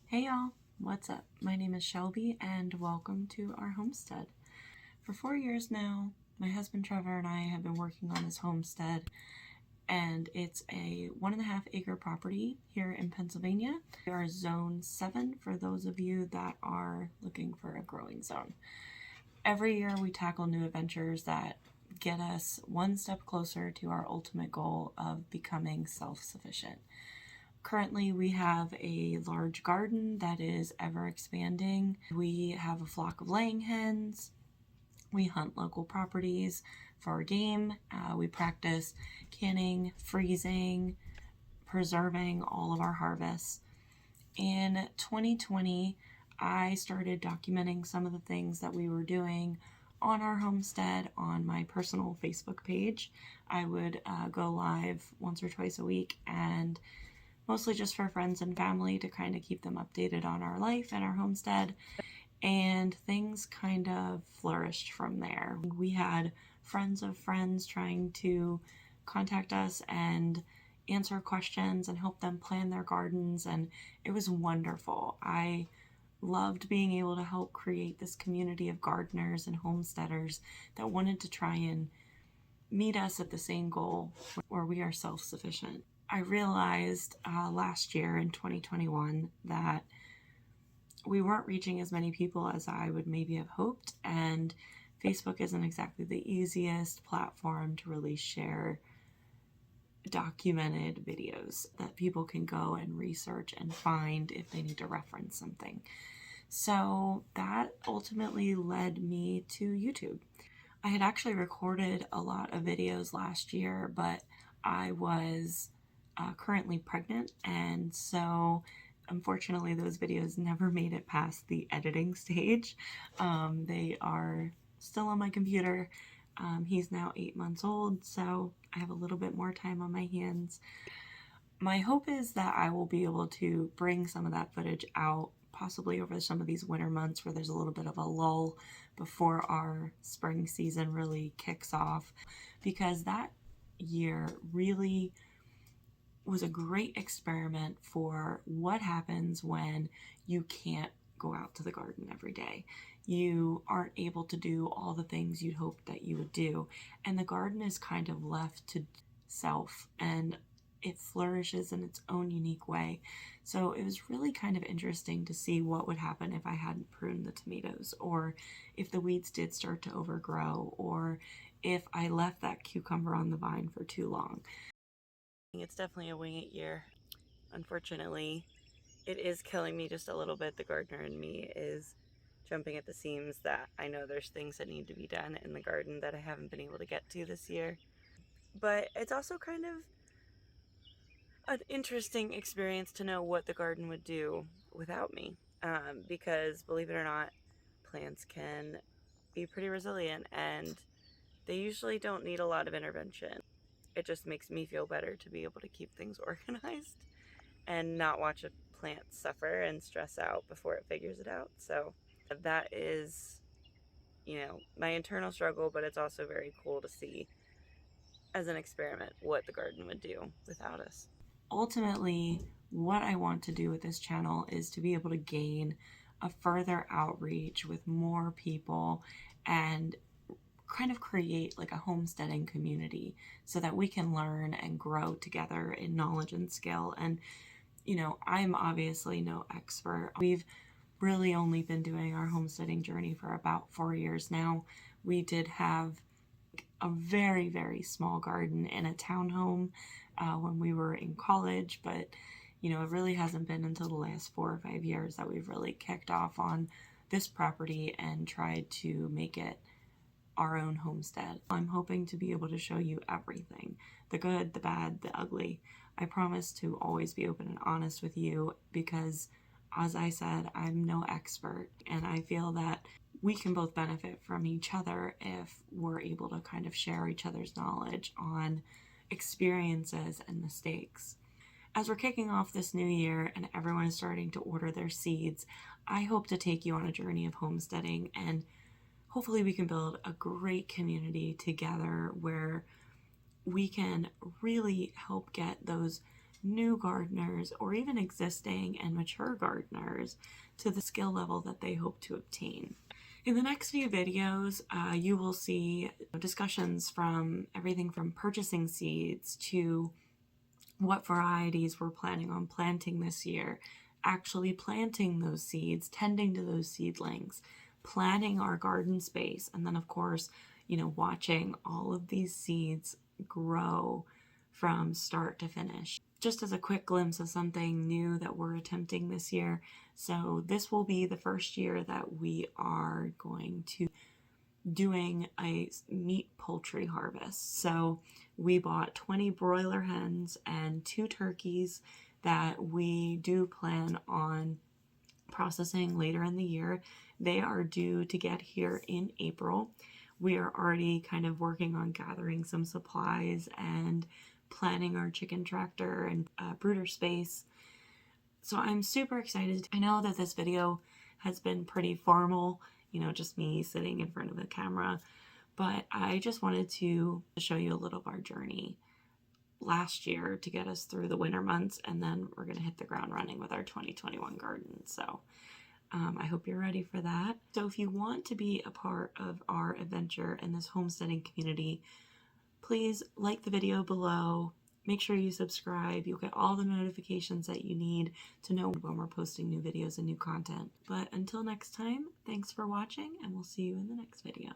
Hey y'all, what's up? My name is Shelby and welcome to our homestead. For 4 years now, my husband Trevor and I have been working on this homestead, and it's a 1.5 acre property here in Pennsylvania. We are zone 7 for those of you that are looking for a growing zone. Every year we tackle new adventures that get us one step closer to our ultimate goal of becoming self-sufficient. Currently, we have a large garden that is ever expanding. We have a flock of laying hens. We hunt local properties for our game. We practice canning, freezing, preserving all of our harvests. In 2020, I started documenting some of the things that we were doing on our homestead on my personal Facebook page. I would go live once or twice a week, and mostly just for friends and family to kind of keep them updated on our life and our homestead. And things kind of flourished from there. We had friends of friends trying to contact us and answer questions and help them plan their gardens, and it was wonderful. I loved being able to help create this community of gardeners and homesteaders that wanted to try and meet us at the same goal where we are self-sufficient. I realized last year in 2021 that we weren't reaching as many people as I would maybe have hoped, and Facebook isn't exactly the easiest platform to really share documented videos that people can go and research and find if they need to reference something. So that ultimately led me to YouTube. I had actually recorded a lot of videos last year, but I was currently pregnant, and so unfortunately those videos never made it past the editing stage. They are still on my computer. He's now 8 months old, so I have a little bit more time on my hands. My hope is that I will be able to bring some of that footage out possibly over some of these winter months where there's a little bit of a lull before our spring season really kicks off, because that year really was a great experiment for what happens when you can't go out to the garden every day. You aren't able to do all the things you'd hoped that you would do, and the garden is kind of left to self, and it flourishes in its own unique way. So it was really kind of interesting to see what would happen if I hadn't pruned the tomatoes, or if the weeds did start to overgrow, or if I left that cucumber on the vine for too long. It's definitely a wing it year. Unfortunately, it is killing me just a little bit. The gardener in me is jumping at the seams that I know there's things that need to be done in the garden that I haven't been able to get to this year. But it's also kind of an interesting experience to know what the garden would do without me. Because believe it or not, plants can be pretty resilient, and they usually don't need a lot of intervention. It just makes me feel better to be able to keep things organized and not watch a plant suffer and stress out before it figures it out. So that is, my internal struggle, but it's also very cool to see as an experiment what the garden would do without us. Ultimately, what I want to do with this channel is to be able to gain a further outreach with more people and kind of create like a homesteading community so that we can learn and grow together in knowledge and skill. And I'm obviously no expert. We've really only been doing our homesteading journey for about 4 years now. We did have a very, very small garden in a townhome when we were in college, but it really hasn't been until the last 4 or 5 years that we've really kicked off on this property and tried to make it our own homestead. I'm hoping to be able to show you everything, the good, the bad, the ugly. I promise to always be open and honest with you because, as I said, I'm no expert, and I feel that we can both benefit from each other if we're able to kind of share each other's knowledge on experiences and mistakes. As we're kicking off this new year and everyone is starting to order their seeds, I hope to take you on a journey of homesteading, and hopefully we can build a great community together where we can really help get those new gardeners or even existing and mature gardeners to the skill level that they hope to obtain. In the next few videos, you will see discussions from everything from purchasing seeds to what varieties we're planning on planting this year, actually planting those seeds, tending to those seedlings, planning our garden space, and then of course, watching all of these seeds grow from start to finish. Just as a quick glimpse of something new that we're attempting this year. So this will be the first year that we are going to doing a meat poultry harvest. So we bought 20 broiler hens and 2 turkeys that we do plan on processing later in the year. They are due to get here in April. We are already kind of working on gathering some supplies and planning our chicken tractor and brooder space. So I'm super excited. I know that this video has been pretty formal, just me sitting in front of a camera, but I just wanted to show you a little of our journey last year to get us through the winter months, and then we're going to hit the ground running with our 2021 garden. So I hope you're ready for that. So if you want to be a part of our adventure in this homesteading community, please like the video below. Make sure you subscribe. You'll get all the notifications that you need to know when we're posting new videos and new content. But until next time, thanks for watching, and we'll see you in the next video.